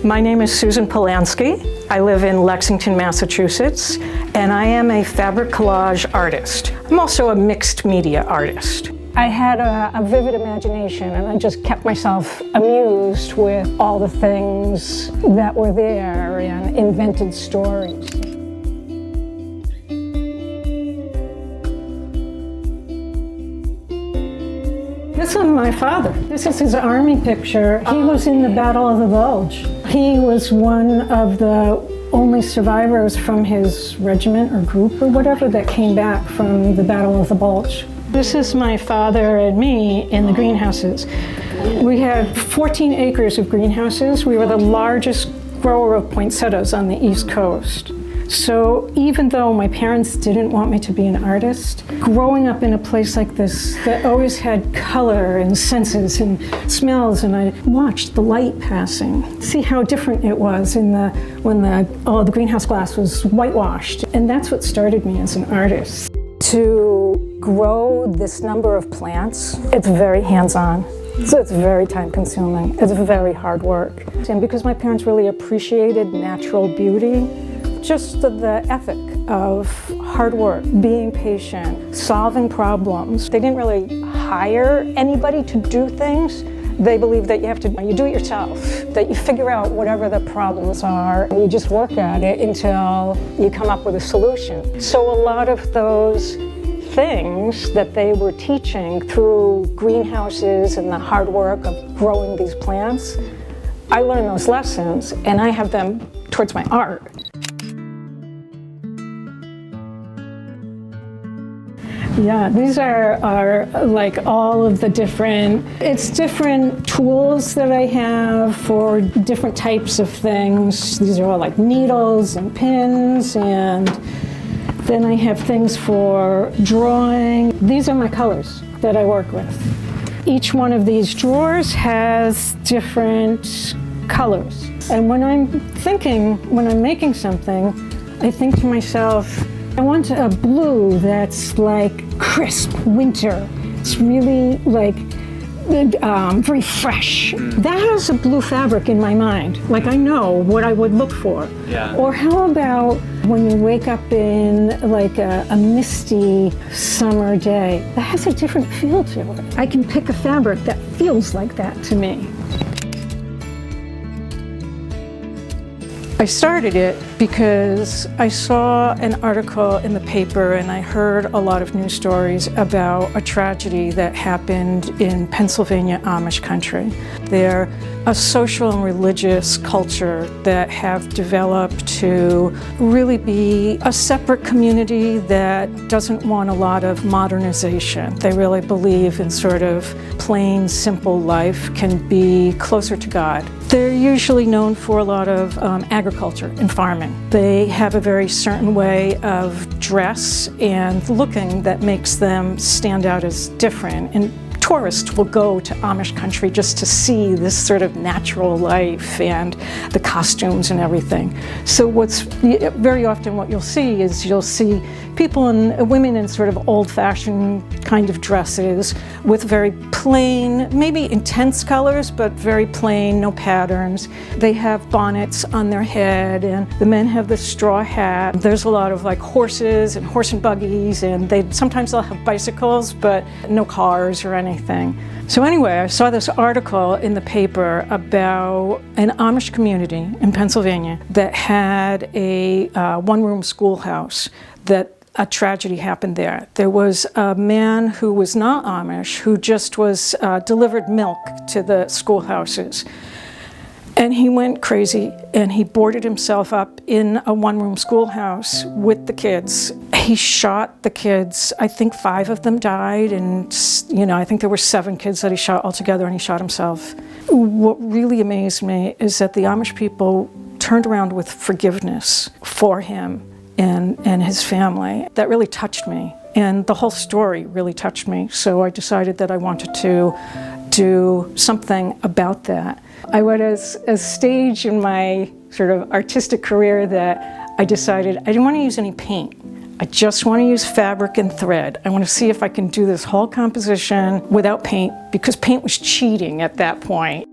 My name is Sue Polansky. I live in Lexington, Massachusetts, and I am a fabric collage artist. I'm also a mixed media artist. I had a vivid imagination, and I just kept myself amused with all the things that were there and invented stories. This is my father. This is his army picture. He was in the Battle of the Bulge. He was one of the only survivors from his regiment or group or whatever that came back from the Battle of the Bulge. This is my father and me in the greenhouses. We had 14 acres of greenhouses. We were the largest grower of poinsettias on the East Coast. So even though my parents didn't want me to be an artist, growing up in a place like this that always had color and senses and smells, and I watched the light passing, see how different it was when the greenhouse glass was whitewashed. And that's what started me as an artist. To grow this number of plants, it's very hands-on. So it's very time-consuming. It's very hard work. And because my parents really appreciated natural beauty, just the ethic of hard work, being patient, solving problems. They didn't really hire anybody to do things. They believe that you do it yourself, that you figure out whatever the problems are, and you just work at it until you come up with a solution. So a lot of those things that they were teaching through greenhouses and the hard work of growing these plants, I learned those lessons and I have them towards my art. Yeah, these are like all of the different tools that I have for different types of things. These are all like needles and pins, and then I have things for drawing. These are my colors that I work with. Each one of these drawers has different colors. And when I'm making something, I think to myself, I want a blue that's like crisp winter. It's really like very fresh. That has a blue fabric in my mind. Like I know what I would look for. Yeah. Or how about when you wake up in like a misty summer day? That has a different feel to it. I can pick a fabric that feels like that to me. I started it because I saw an article in the paper and I heard a lot of news stories about a tragedy that happened in Pennsylvania Amish country. They're a social and religious culture that have developed to really be a separate community that doesn't want a lot of modernization. They really believe in sort of plain, simple life can be closer to God. They're usually known for a lot of agriculture and farming. They have a very certain way of dress and looking that makes them stand out as different. And tourists will go to Amish country just to see this sort of natural life and the costumes and everything. So very often what you'll see people and women in sort of old-fashioned kind of dresses with very plain, maybe intense colors, but very plain, no patterns. They have bonnets on their head, and the men have the straw hat. There's a lot of like horses and horse and buggies, and sometimes they'll have bicycles, but no cars or anything. So anyway, I saw this article in the paper about an Amish community in Pennsylvania that had a one-room schoolhouse that a tragedy happened there. There was a man who was not Amish who just was delivered milk to the schoolhouses. And he went crazy and he boarded himself up in a one-room schoolhouse with the kids. He shot the kids. I think 5 of them died, and I think there were 7 kids that he shot altogether, and he shot himself. What really amazed me is that the Amish people turned around with forgiveness for him and his family. That really touched me, and the whole story really touched me. So I decided that I wanted to do something about that. I was at a stage in my sort of artistic career that I decided I didn't want to use any paint. I just want to use fabric and thread. I want to see if I can do this whole composition without paint, because paint was cheating at that point.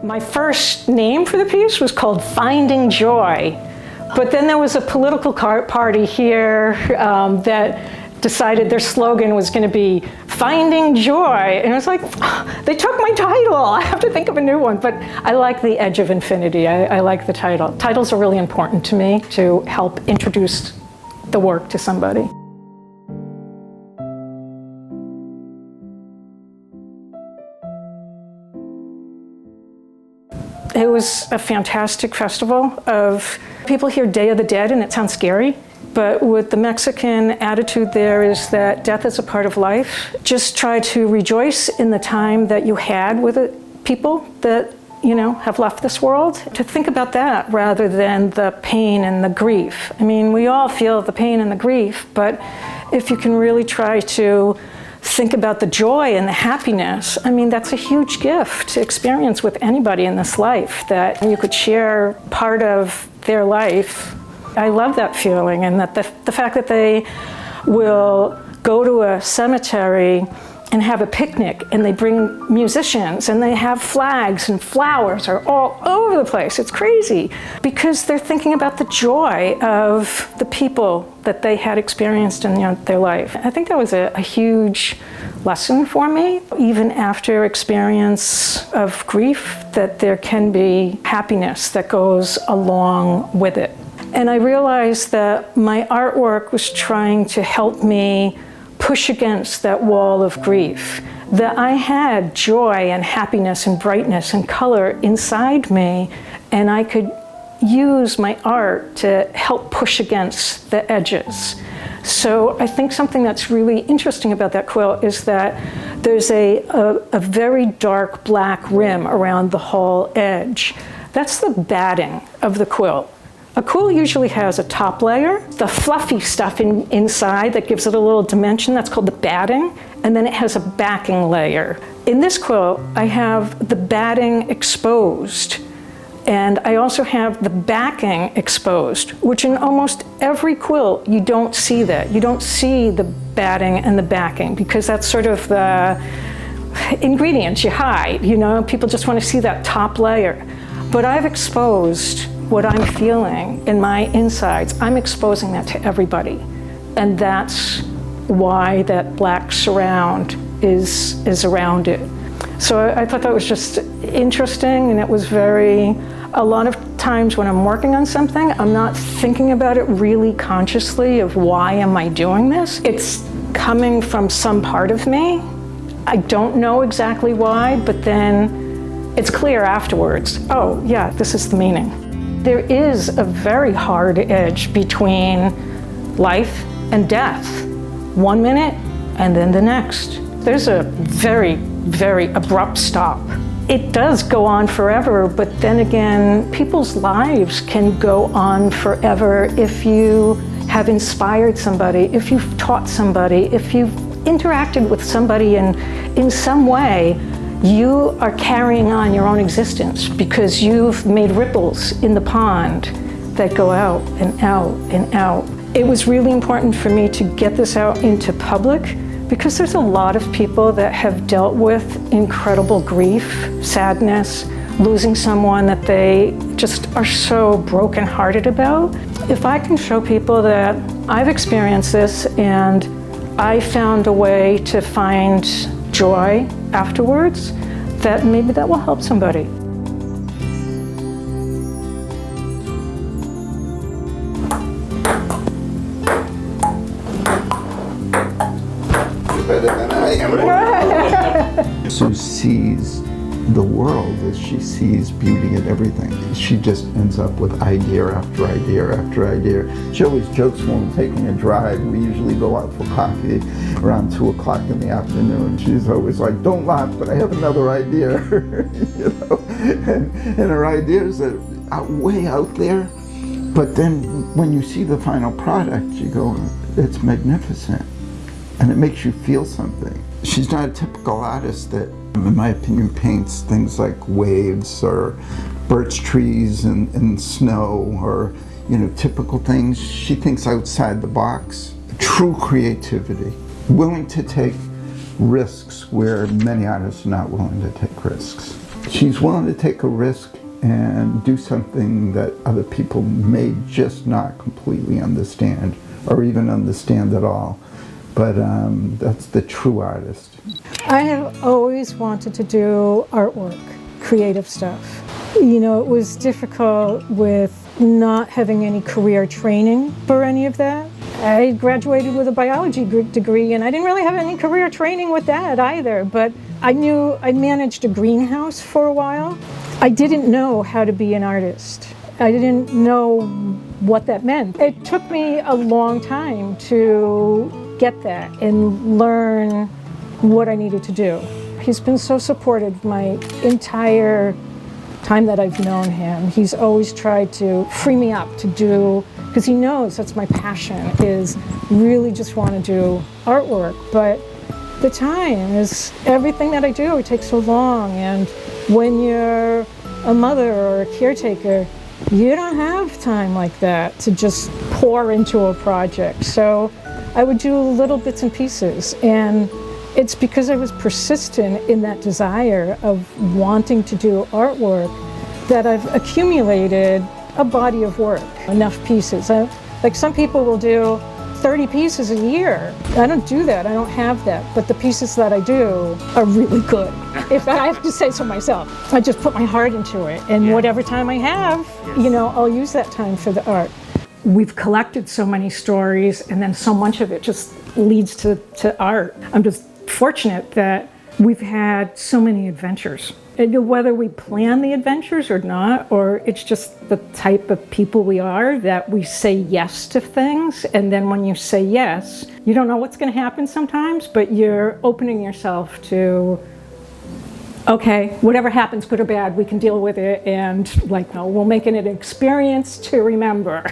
My first name for the piece was called Finding Joy, but then there was a political party here that decided their slogan was going to be Finding Joy, and it was like, oh, they took my title, I have to think of a new one. But I like the Edge of Infinity. I like the title. Titles are really important to me to help introduce the work to somebody. It was a fantastic festival of people hear Day of the Dead and it sounds scary, but with the Mexican attitude there is that death is a part of life. Just try to rejoice in the time that you had with people that have left this world. To think about that rather than the pain and the grief. I mean, we all feel the pain and the grief, but if you can really try to think about the joy and the happiness, I mean, that's a huge gift to experience with anybody in this life, that you could share part of their life. I love that feeling, and that the fact that they will go to a cemetery and have a picnic, and they bring musicians, and they have flags and flowers are all over the place. It's crazy, because they're thinking about the joy of the people that they had experienced in their life. I think that was a huge lesson for me, even after experience of grief, that there can be happiness that goes along with it. And I realized that my artwork was trying to help me push against that wall of grief, that I had joy and happiness and brightness and color inside me, and I could use my art to help push against the edges. So I think something that's really interesting about that quilt is that there's a very dark black rim around the whole edge. That's the batting of the quilt. A quilt usually has a top layer, the fluffy stuff inside that gives it a little dimension, that's called the batting, and then it has a backing layer. In this quilt, I have the batting exposed, and I also have the backing exposed, which in almost every quilt, you don't see that. You don't see the batting and the backing, because that's sort of the ingredients you hide, people just want to see that top layer. But I've exposed what I'm feeling in my insides. I'm exposing that to everybody. And that's why that black surround is around it. So I thought that was just interesting, and it was a lot of times when I'm working on something, I'm not thinking about it really consciously of why am I doing this. It's coming from some part of me. I don't know exactly why, but then it's clear afterwards. Oh yeah, this is the meaning. There is a very hard edge between life and death. 1 minute and then the next. There's a very, very abrupt stop. It does go on forever, but then again, people's lives can go on forever if you have inspired somebody, if you've taught somebody, if you've interacted with somebody in some way. You are carrying on your own existence because you've made ripples in the pond that go out and out and out. It was really important for me to get this out into public, because there's a lot of people that have dealt with incredible grief, sadness, losing someone that they just are so brokenhearted about. If I can show people that I've experienced this and I found a way to find joy afterwards, that maybe that will help somebody. Better than I am. Sue sees the world as she sees beauty in everything. She just ends up with idea after idea after idea. She always jokes when we're taking a drive. We usually go out for coffee around 2 o'clock in the afternoon. She's always like, "Don't laugh, but I have another idea." And her ideas are way out there. But then when you see the final product, you go, it's magnificent. And it makes you feel something. She's not a typical artist that, in my opinion, paints things like waves or birch trees and snow or, typical things. She thinks outside the box. True creativity. Willing to take risks where many artists are not willing to take risks. She's willing to take a risk and do something that other people may just not completely understand or even understand at all. But that's the true artist. I have always wanted to do artwork, creative stuff. You know, it was difficult with not having any career training for any of that. I graduated with a biology degree and I didn't really have any career training with that either, but I knew I managed a greenhouse for a while. I didn't know how to be an artist. I didn't know what that meant. It took me a long time to get that and learn what I needed to do. He's been so supportive my entire time that I've known him. He's always tried to free me up to do, because he knows that's my passion, is really just want to do artwork. But the time is, everything that I do, it takes so long, and when you're a mother or a caretaker, you don't have time like that to just pour into a project. So I would do little bits and pieces, and it's because I was persistent in that desire of wanting to do artwork that I've accumulated a body of work, enough pieces. Like some people will do 30 pieces a year. I don't do that, I don't have that, but the pieces that I do are really good. If I have to say so myself, I just put my heart into it, and whatever time I have, you know, I'll use that time for the art. We've collected so many stories, and then so much of it just leads to art. I'm just fortunate that we've had so many adventures. And whether we plan the adventures or not, or it's just the type of people we are, that we say yes to things, and then when you say yes, you don't know what's going to happen sometimes, but you're opening yourself to, okay, whatever happens, good or bad, we can deal with it, and like, we'll make it an experience to remember.